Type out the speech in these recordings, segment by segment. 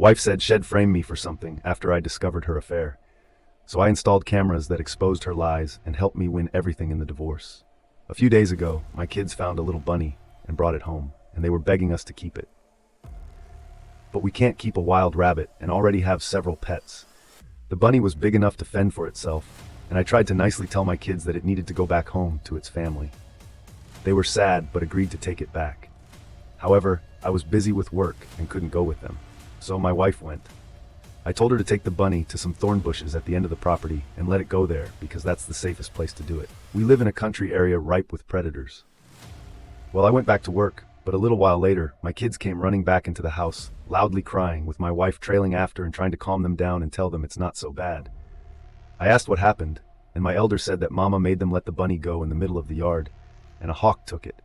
Wife said she'd frame me for something after I discovered her affair. So I installed cameras that exposed her lies and helped me win everything in the divorce. A few days ago, my kids found a little bunny and brought it home, and they were begging us to keep it. But we can't keep a wild rabbit and already have several pets. The bunny was big enough to fend for itself, and I tried to nicely tell my kids that it needed to go back home to its family. They were sad but agreed to take it back. However, I was busy with work and couldn't go with them, so my wife went. I told her to take the bunny to some thorn bushes at the end of the property and let it go there because that's the safest place to do it. We live in a country area ripe with predators. Well, I went back to work, but a little while later, my kids came running back into the house, loudly crying, with my wife trailing after and trying to calm them down and tell them it's not so bad. I asked what happened, and my elder said that Mama made them let the bunny go in the middle of the yard, and a hawk took it.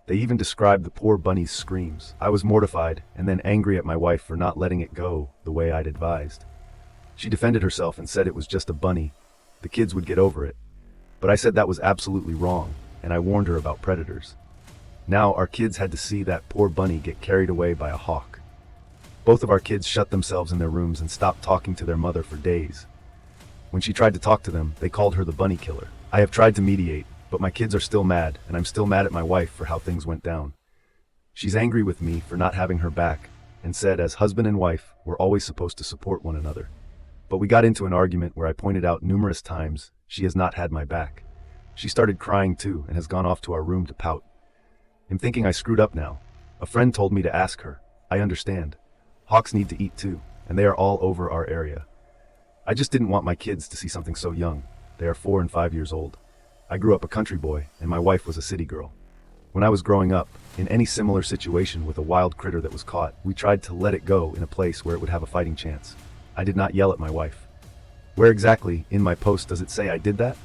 They even described the poor bunny's screams. I was mortified and then angry at my wife for not letting it go the way I'd advised. She defended herself and said it was just a bunny. The kids would get over it. But I said that was absolutely wrong, and I warned her about predators. Now our kids had to see that poor bunny get carried away by a hawk. Both of our kids shut themselves in their rooms and stopped talking to their mother for days. When she tried to talk to them, they called her the bunny killer. I have tried to mediate, but my kids are still mad, and I'm still mad at my wife for how things went down. She's angry with me for not having her back, and said as husband and wife, we're always supposed to support one another. But we got into an argument where I pointed out numerous times she has not had my back. She started crying too and has gone off to our room to pout. I'm thinking I screwed up now. A friend told me to ask her. I understand. Hawks need to eat too, and they are all over our area. I just didn't want my kids to see something so young. They are 4 and 5 years old. I grew up a country boy, and my wife was a city girl. When I was growing up, in any similar situation with a wild critter that was caught, we tried to let it go in a place where it would have a fighting chance. I did not yell at my wife. Where exactly in my post does it say I did that?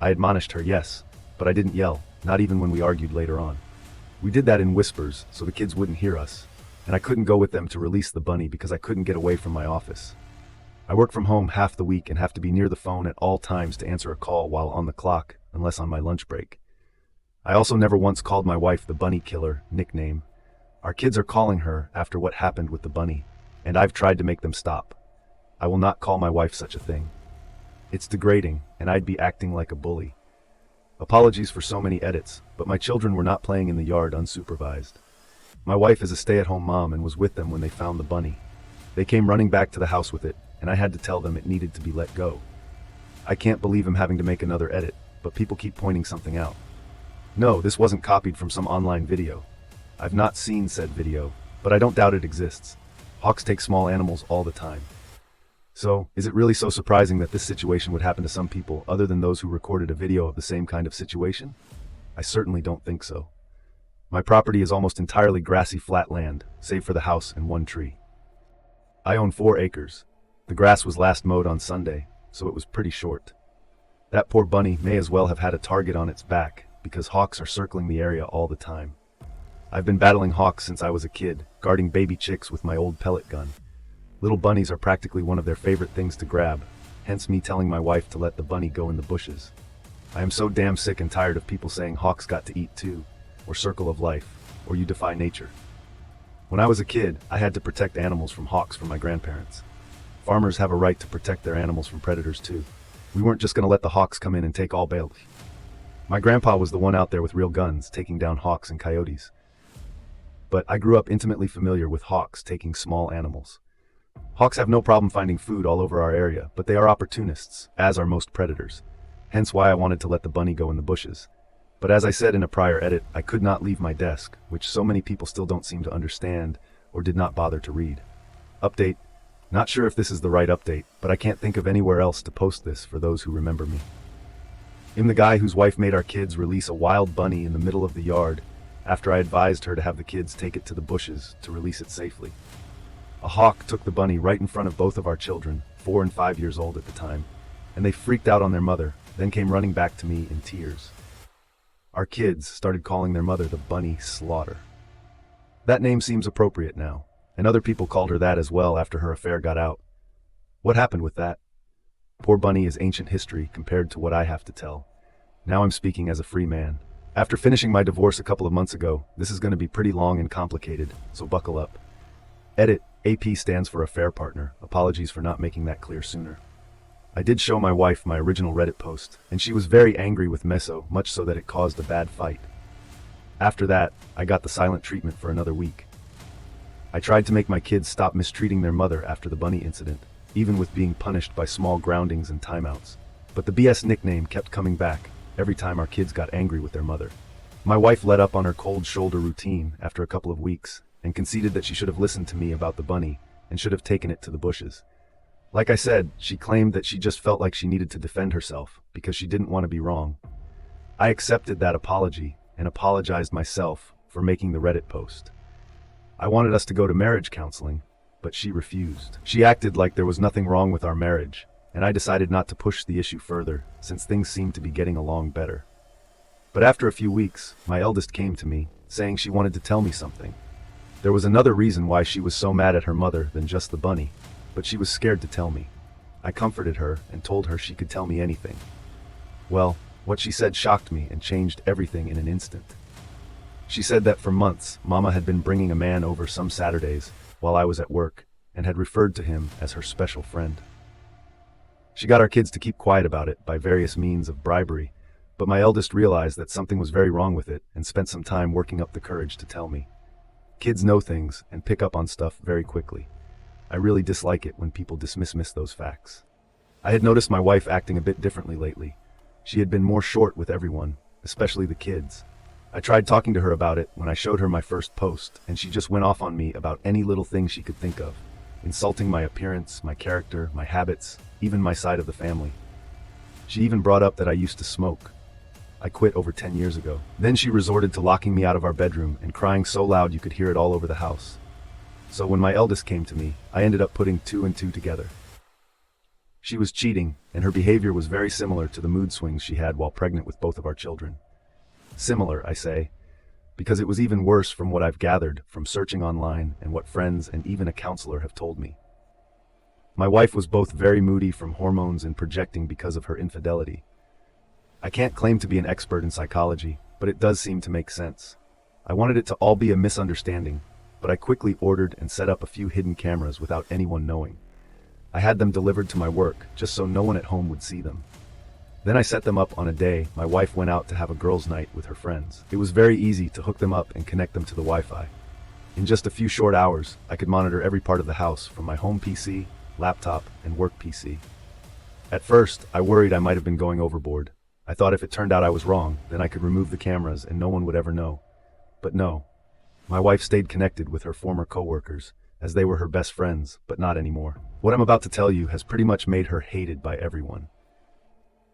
I admonished her, yes, but I didn't yell, not even when we argued later on. We did that in whispers so the kids wouldn't hear us, and I couldn't go with them to release the bunny because I couldn't get away from my office. I work from home half the week and have to be near the phone at all times to answer a call while on the clock, unless on my lunch break. I also never once called my wife the bunny killer nickname. Our kids are calling her after what happened with the bunny, and I've tried to make them stop. I will not call my wife such a thing. It's degrading, and I'd be acting like a bully. Apologies for so many edits, but my children were not playing in the yard unsupervised. My wife is a stay-at-home mom and was with them when they found the bunny. They came running back to the house with it, and I had to tell them it needed to be let go. I can't believe I'm having to make another edit, but people keep pointing something out. No, this wasn't copied from some online video. I've not seen said video, but I don't doubt it exists. Hawks take small animals all the time. So, is it really so surprising that this situation would happen to some people other than those who recorded a video of the same kind of situation? I certainly don't think so. My property is almost entirely grassy flat land, save for the house and one tree. I own 4 acres. The grass was last mowed on Sunday, so it was pretty short. That poor bunny may as well have had a target on its back, because hawks are circling the area all the time. I've been battling hawks since I was a kid, guarding baby chicks with my old pellet gun. Little bunnies are practically one of their favorite things to grab, hence me telling my wife to let the bunny go in the bushes. I am so damn sick and tired of people saying hawks got to eat too, or circle of life, or you defy nature. When I was a kid, I had to protect animals from hawks from my grandparents. Farmers have a right to protect their animals from predators too. We weren't just going to let the hawks come in and take all bail. My grandpa was the one out there with real guns, taking down hawks and coyotes. But I grew up intimately familiar with hawks taking small animals. Hawks have no problem finding food all over our area, but they are opportunists, as are most predators. Hence why I wanted to let the bunny go in the bushes. But as I said in a prior edit, I could not leave my desk, which so many people still don't seem to understand, or did not bother to read. Update. Not sure if this is the right update, but I can't think of anywhere else to post this for those who remember me. I'm the guy whose wife made our kids release a wild bunny in the middle of the yard after I advised her to have the kids take it to the bushes to release it safely. A hawk took the bunny right in front of both of our children, 4 and 5 years old at the time, and they freaked out on their mother, then came running back to me in tears. Our kids started calling their mother the Bunny Slaughter. That name seems appropriate now, and other people called her that as well after her affair got out. What happened with that? Poor Bunny is ancient history compared to what I have to tell. Now I'm speaking as a free man. After finishing my divorce a couple of months ago, this is going to be pretty long and complicated, so buckle up. Edit. AP stands for affair partner. Apologies for not making that clear sooner. I did show my wife my original Reddit post, and she was very angry with Meso, much so that it caused a bad fight. After that, I got the silent treatment for another week. I tried to make my kids stop mistreating their mother after the bunny incident, even with being punished by small groundings and timeouts. But the BS nickname kept coming back every time our kids got angry with their mother. My wife let up on her cold shoulder routine after a couple of weeks and conceded that she should have listened to me about the bunny and should have taken it to the bushes. Like I said, she claimed that she just felt like she needed to defend herself because she didn't want to be wrong. I accepted that apology and apologized myself for making the Reddit post. I wanted us to go to marriage counseling, but she refused. She acted like there was nothing wrong with our marriage, and I decided not to push the issue further since things seemed to be getting along better. But after a few weeks, my eldest came to me, saying she wanted to tell me something. There was another reason why she was so mad at her mother than just the bunny, but she was scared to tell me. I comforted her and told her she could tell me anything. Well, what she said shocked me and changed everything in an instant. She said that for months, Mama had been bringing a man over some Saturdays while I was at work and had referred to him as her special friend. She got our kids to keep quiet about it by various means of bribery, but my eldest realized that something was very wrong with it and spent some time working up the courage to tell me. Kids know things and pick up on stuff very quickly. I really dislike it when people dismiss those facts. I had noticed my wife acting a bit differently lately. She had been more short with everyone, especially the kids. I tried talking to her about it when I showed her my first post, and she just went off on me about any little thing she could think of, insulting my appearance, my character, my habits, even my side of the family. She even brought up that I used to smoke. I quit over 10 years ago. Then she resorted to locking me out of our bedroom and crying so loud you could hear it all over the house. So when my eldest came to me, I ended up putting two and two together. She was cheating, and her behavior was very similar to the mood swings she had while pregnant with both of our children. Similar, I say, because it was even worse from what I've gathered from searching online and what friends and even a counselor have told me. My wife was both very moody from hormones and projecting because of her infidelity. I can't claim to be an expert in psychology, but it does seem to make sense. I wanted it to all be a misunderstanding, but I quickly ordered and set up a few hidden cameras without anyone knowing. I had them delivered to my work, just so no one at home would see them. Then I set them up on a day my wife went out to have a girls' night with her friends. It was very easy to hook them up and connect them to the Wi-Fi. In just a few short hours, I could monitor every part of the house from my home PC, laptop, and work PC. At first, I worried I might have been going overboard. I thought if it turned out I was wrong, then I could remove the cameras and no one would ever know. But no. My wife stayed connected with her former coworkers, as they were her best friends, but not anymore. What I'm about to tell you has pretty much made her hated by everyone.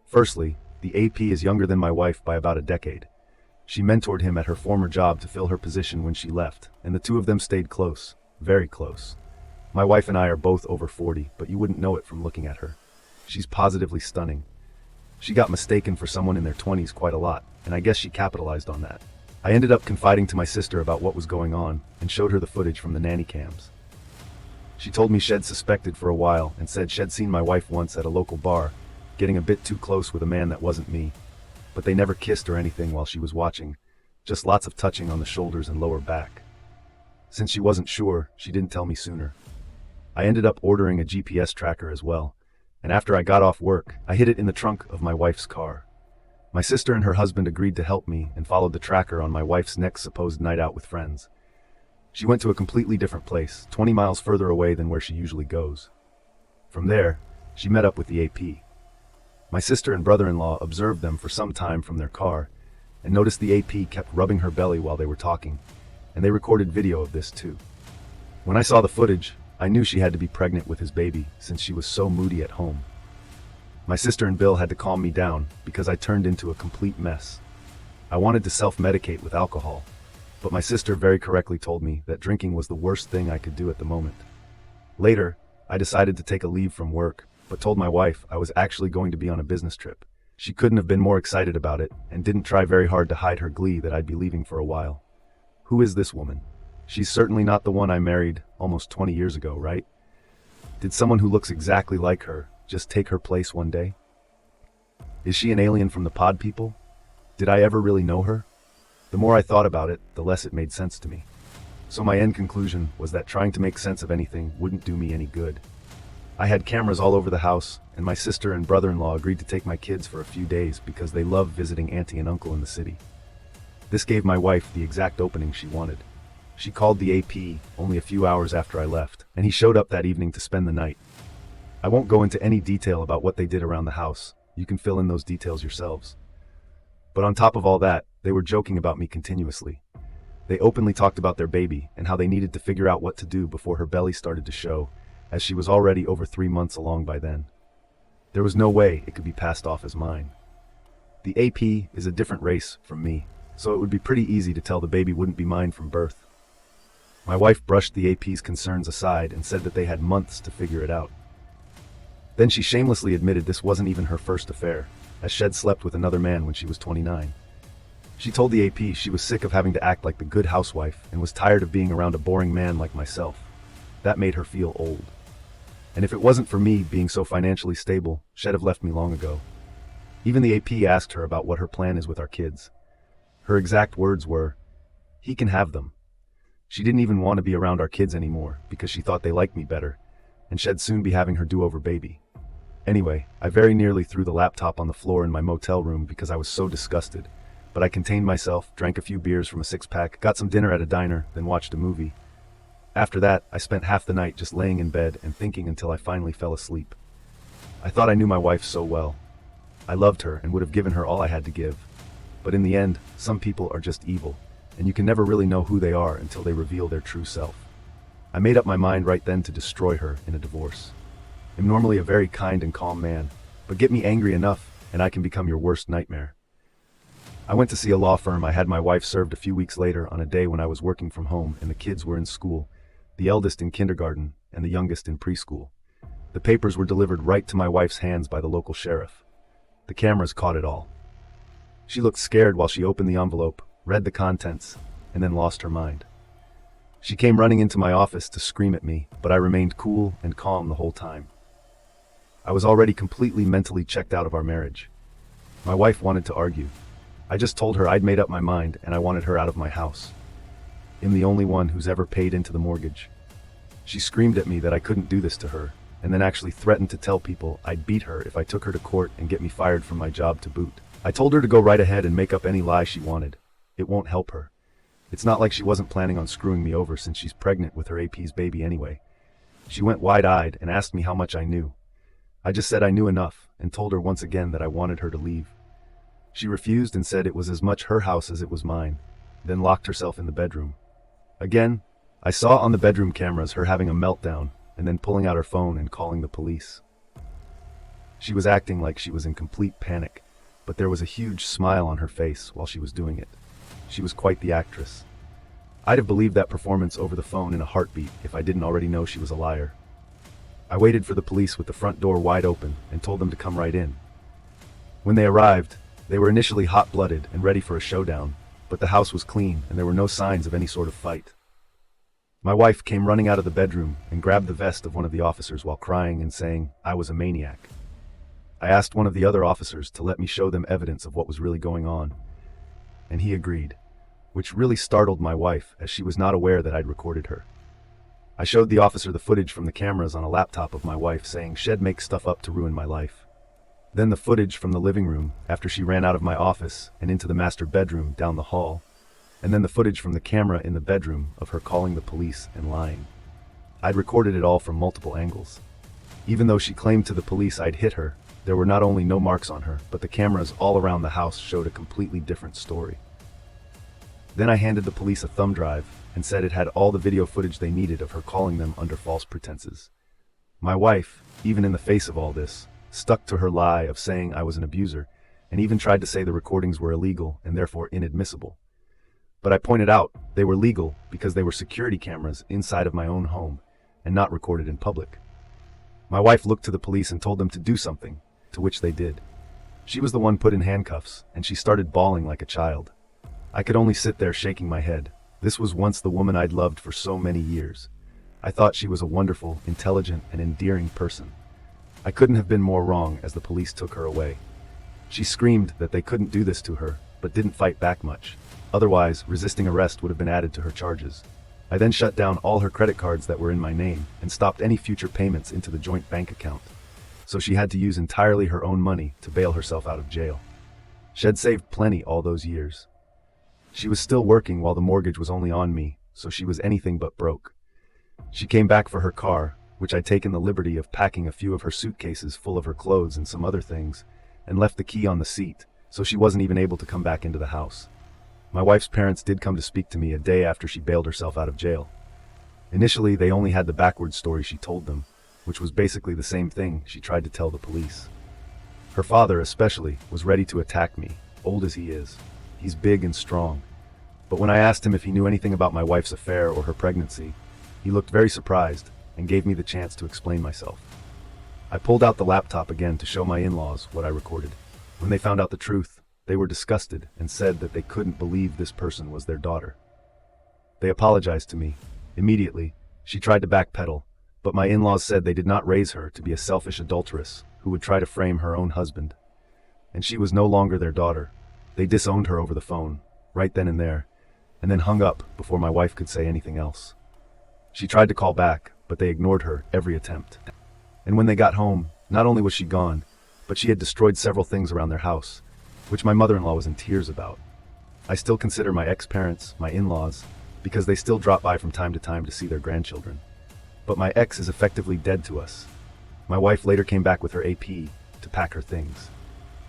Firstly, the AP is younger than my wife by about a decade. She mentored him at her former job to fill her position when she left, and the two of them stayed close, very close. My wife and I are both over 40, but you wouldn't know it from looking at her. She's positively stunning. She got mistaken for someone in their 20s quite a lot, and I guess she capitalized on that. I ended up confiding to my sister about what was going on and showed her the footage from the nanny cams. She told me Shed suspected for a while and said Shed seen my wife once at a local bar, getting a bit too close with a man that wasn't me. But they never kissed or anything while she was watching, just lots of touching on the shoulders and lower back. Since she wasn't sure, she didn't tell me sooner. I ended up ordering a GPS tracker as well, and after I got off work, I hid it in the trunk of my wife's car. My sister and her husband agreed to help me and followed the tracker on my wife's next supposed night out with friends. She went to a completely different place, 20 miles further away than where she usually goes. From there, she met up with the AP. My sister and brother-in-law observed them for some time from their car and noticed the AP kept rubbing her belly while they were talking, and they recorded video of this too. When I saw the footage, I knew she had to be pregnant with his baby since she was so moody at home. My sister and Bill had to calm me down because I turned into a complete mess. I wanted to self-medicate with alcohol, but my sister very correctly told me that drinking was the worst thing I could do at the moment. Later, I decided to take a leave from work, but told my wife I was actually going to be on a business trip. She couldn't have been more excited about it and didn't try very hard to hide her glee that I'd be leaving for a while. Who is this woman? She's certainly not the one I married almost 20 years ago, right? Did someone who looks exactly like her just take her place one day? Is she an alien from the pod people? Did I ever really know her? The more I thought about it, the less it made sense to me. So my end conclusion was that trying to make sense of anything wouldn't do me any good. I had cameras all over the house, and my sister and brother-in-law agreed to take my kids for a few days because they love visiting auntie and uncle in the city. This gave my wife the exact opening she wanted. She called the AP only a few hours after I left, and he showed up that evening to spend the night. I won't go into any detail about what they did around the house. You can fill in those details yourselves. But on top of all that, they were joking about me continuously. They openly talked about their baby and how they needed to figure out what to do before her belly started to show, as she was already over 3 months along by then. There was no way it could be passed off as mine. The AP is a different race from me, so it would be pretty easy to tell the baby wouldn't be mine from birth. My wife brushed the AP's concerns aside and said that they had months to figure it out. Then she shamelessly admitted this wasn't even her first affair, as Shed slept with another man when she was 29. She told the AP she was sick of having to act like the good housewife and was tired of being around a boring man like myself. That made her feel old. And if it wasn't for me being so financially stable, Shed have left me long ago. Even the AP asked her about what her plan is with our kids. Her exact words were, "He can have them." She didn't even want to be around our kids anymore because she thought they liked me better, and Shed'd soon be having her do-over baby. Anyway, I very nearly threw the laptop on the floor in my motel room because I was so disgusted, but I contained myself, drank a few beers from a six-pack, got some dinner at a diner, then watched a movie. After that, I spent half the night just laying in bed and thinking until I finally fell asleep. I thought I knew my wife so well. I loved her and would have given her all I had to give. But in the end, some people are just evil, and you can never really know who they are until they reveal their true self. I made up my mind right then to destroy her in a divorce. I'm normally a very kind and calm man, but get me angry enough and I can become your worst nightmare. I went to see a law firm. I had my wife served a few weeks later on a day when I was working from home and the kids were in school, the eldest in kindergarten and the youngest in preschool. The papers were delivered right to my wife's hands by the local sheriff. The cameras caught it all. She looked scared while she opened the envelope, read the contents, and then lost her mind. She came running into my office to scream at me, but I remained cool and calm the whole time. I was already completely mentally checked out of our marriage. My wife wanted to argue. I just told her I'd made up my mind and I wanted her out of my house. I'm the only one who's ever paid into the mortgage. She screamed at me that I couldn't do this to her, and then actually threatened to tell people I'd beat her if I took her to court and get me fired from my job to boot. I told her to go right ahead and make up any lie she wanted. It won't help her. It's not like she wasn't planning on screwing me over since she's pregnant with her AP's baby anyway. She went wide-eyed and asked me how much I knew. I just said I knew enough and told her once again that I wanted her to leave. She refused and said it was as much her house as it was mine, then locked herself in the bedroom. Again, I saw on the bedroom cameras her having a meltdown and then pulling out her phone and calling the police. She was acting like she was in complete panic, but there was a huge smile on her face while she was doing it. She was quite the actress. I'd have believed that performance over the phone in a heartbeat if I didn't already know she was a liar. I waited for the police with the front door wide open and told them to come right in. When they arrived, they were initially hot-blooded and ready for a showdown, but the house was clean and there were no signs of any sort of fight. My wife came running out of the bedroom and grabbed the vest of one of the officers while crying and saying I was a maniac. I asked one of the other officers to let me show them evidence of what was really going on, and he agreed, which really startled my wife as she was not aware that I'd recorded her. I showed the officer the footage from the cameras on a laptop of my wife saying she'd make stuff up to ruin my life. Then the footage from the living room after she ran out of my office and into the master bedroom down the hall, and then the footage from the camera in the bedroom of her calling the police and lying. I'd recorded it all from multiple angles. Even though she claimed to the police I'd hit her, there were not only no marks on her, but the cameras all around the house showed a completely different story. Then I handed the police a thumb drive and said it had all the video footage they needed of her calling them under false pretenses. My wife, even in the face of all this, stuck to her lie of saying I was an abuser, and even tried to say the recordings were illegal and therefore inadmissible. But I pointed out they were legal because they were security cameras inside of my own home and not recorded in public. My wife looked to the police and told them to do something, to which they did. She was the one put in handcuffs, and she started bawling like a child. I could only sit there shaking my head. This was once the woman I'd loved for so many years. I thought she was a wonderful, intelligent, and endearing person. I couldn't have been more wrong as the police took her away. She screamed that they couldn't do this to her, but didn't fight back much. Otherwise, resisting arrest would have been added to her charges. I then shut down all her credit cards that were in my name and stopped any future payments into the joint bank account. So she had to use entirely her own money to bail herself out of jail. She'd saved plenty all those years. She was still working while the mortgage was only on me, so she was anything but broke. She came back for her car, which I'd taken the liberty of packing a few of her suitcases full of her clothes and some other things, and left the key on the seat, so she wasn't even able to come back into the house. My wife's parents did come to speak to me a day after she bailed herself out of jail. Initially, they only had the backwards story she told them, which was basically the same thing she tried to tell the police. Her father, especially, was ready to attack me, old as he is. He's big and strong. But when I asked him if he knew anything about my wife's affair or her pregnancy, he looked very surprised and gave me the chance to explain myself. I pulled out the laptop again to show my in-laws what I recorded. When they found out the truth, they were disgusted and said that they couldn't believe this person was their daughter. They apologized to me. Immediately, she tried to backpedal, but my in-laws said they did not raise her to be a selfish adulteress who would try to frame her own husband. And she was no longer their daughter. They disowned her over the phone, right then and there, and then hung up before my wife could say anything else. She tried to call back, but they ignored her every attempt. And when they got home, not only was she gone, but she had destroyed several things around their house, which my mother-in-law was in tears about. I still consider my ex-parents my in-laws, because they still drop by from time to see their grandchildren. But my ex is effectively dead to us. My wife later came back with her AP to pack her things.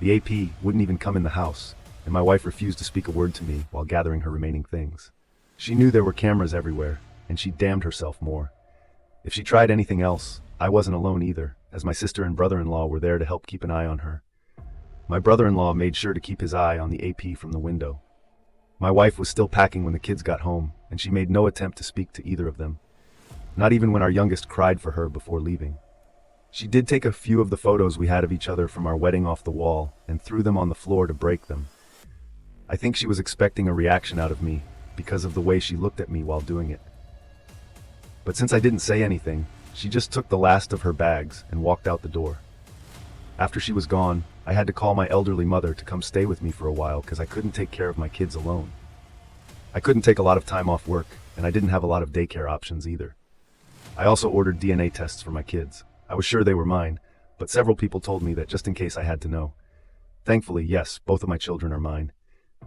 The AP wouldn't even come in the house, and my wife refused to speak a word to me while gathering her remaining things. She knew there were cameras everywhere, and she damned herself more. If she tried anything else, I wasn't alone either, as my sister and brother-in-law were there to help keep an eye on her. My brother-in-law made sure to keep his eye on the AP from the window. My wife was still packing when the kids got home, and she made no attempt to speak to either of them. Not even when our youngest cried for her before leaving. She did take a few of the photos we had of each other from our wedding off the wall and threw them on the floor to break them. I think she was expecting a reaction out of me because of the way she looked at me while doing it. But since I didn't say anything, she just took the last of her bags and walked out the door. After she was gone, I had to call my elderly mother to come stay with me for a while because I couldn't take care of my kids alone. I couldn't take a lot of time off work, and I didn't have a lot of daycare options either. I also ordered DNA tests for my kids. I was sure they were mine, but several people told me that just in case I had to know. Thankfully, yes, both of my children are mine.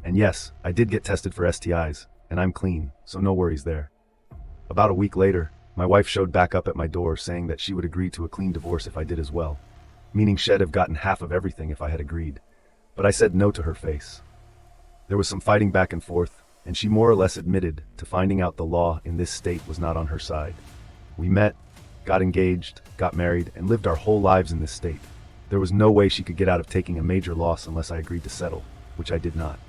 And yes, I did get tested for STIs, and I'm clean, so no worries there. About a week later, my wife showed back up at my door saying that she would agree to a clean divorce if I did as well, meaning she'd have gotten half of everything if I had agreed. But I said no to her face. There was some fighting back and forth, and she more or less admitted to finding out the law in this state was not on her side. We met, got engaged, got married, and lived our whole lives in this state. There was no way she could get out of taking a major loss unless I agreed to settle, which I did not.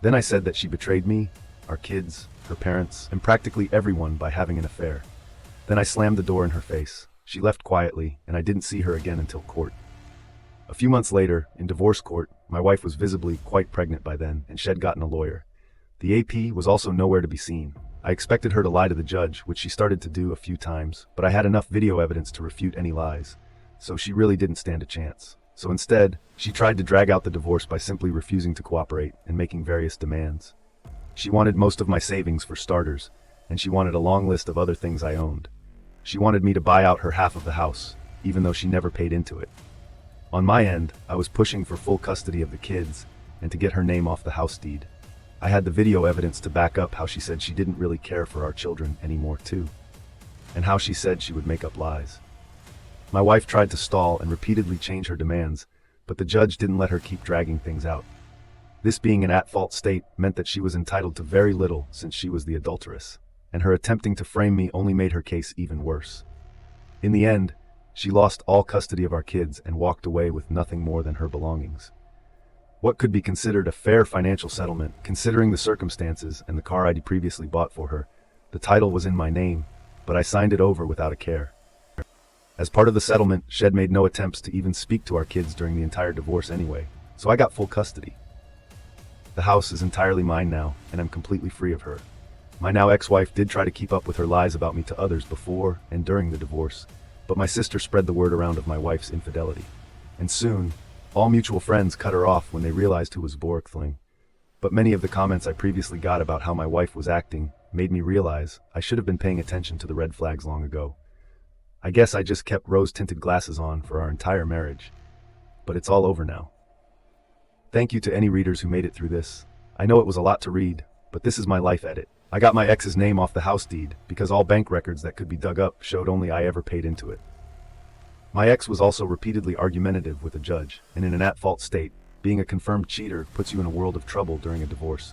Then I said that she betrayed me, our kids, her parents, and practically everyone by having an affair. Then I slammed the door in her face. She left quietly, and I didn't see her again until court. A few months later, in divorce court, my wife was visibly quite pregnant by then, and she'd gotten a lawyer. The AP was also nowhere to be seen. I expected her to lie to the judge, which she started to do a few times, but I had enough video evidence to refute any lies, so she really didn't stand a chance. So instead, she tried to drag out the divorce by simply refusing to cooperate and making various demands. She wanted most of my savings for starters, and she wanted a long list of other things I owned. She wanted me to buy out her half of the house, even though she never paid into it. On my end, I was pushing for full custody of the kids and to get her name off the house deed. I had the video evidence to back up how she said she didn't really care for our children anymore too, and how she said she would make up lies. My wife tried to stall and repeatedly change her demands, but the judge didn't let her keep dragging things out. This being an at-fault state meant that she was entitled to very little since she was the adulteress, and her attempting to frame me only made her case even worse. In the end, she lost all custody of our kids and walked away with nothing more than her belongings. What could be considered a fair financial settlement, considering the circumstances and the car I'd previously bought for her. The title was in my name, but I signed it over without a care. As part of the settlement, Shed made no attempts to even speak to our kids during the entire divorce anyway, so I got full custody. The house is entirely mine now, and I'm completely free of her. My now ex-wife did try to keep up with her lies about me to others before and during the divorce, but my sister spread the word around of my wife's infidelity. And soon, all mutual friends cut her off when they realized who was Borgthling. But many of the comments I previously got about how my wife was acting made me realize I should have been paying attention to the red flags long ago. I guess I just kept rose-tinted glasses on for our entire marriage. But it's all over now. Thank you to any readers who made it through this. I know it was a lot to read, but this is my life edit. I got my ex's name off the house deed because all bank records that could be dug up showed only I ever paid into it. My ex was also repeatedly argumentative with a judge, and in an at-fault state, being a confirmed cheater puts you in a world of trouble during a divorce.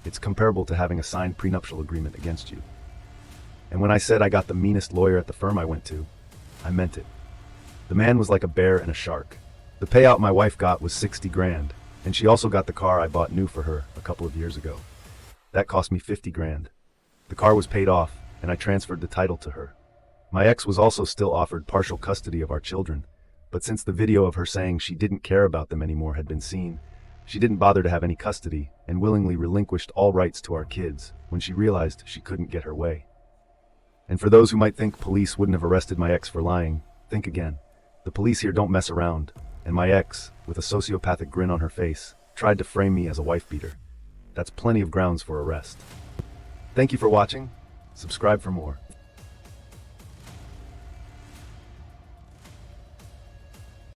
It's comparable to having a signed prenuptial agreement against you. And when I said I got the meanest lawyer at the firm I went to, I meant it. The man was like a bear and a shark. The payout my wife got was 60 grand, and she also got the car I bought new for her a couple of years ago. That cost me 50 grand. The car was paid off, and I transferred the title to her. My ex was also still offered partial custody of our children, but since the video of her saying she didn't care about them anymore had been seen, she didn't bother to have any custody and willingly relinquished all rights to our kids when she realized she couldn't get her way. And for those who might think police wouldn't have arrested my ex for lying, think again. The police here don't mess around, and my ex, with a sociopathic grin on her face, tried to frame me as a wife beater. That's plenty of grounds for arrest. Thank you for watching. Subscribe for more.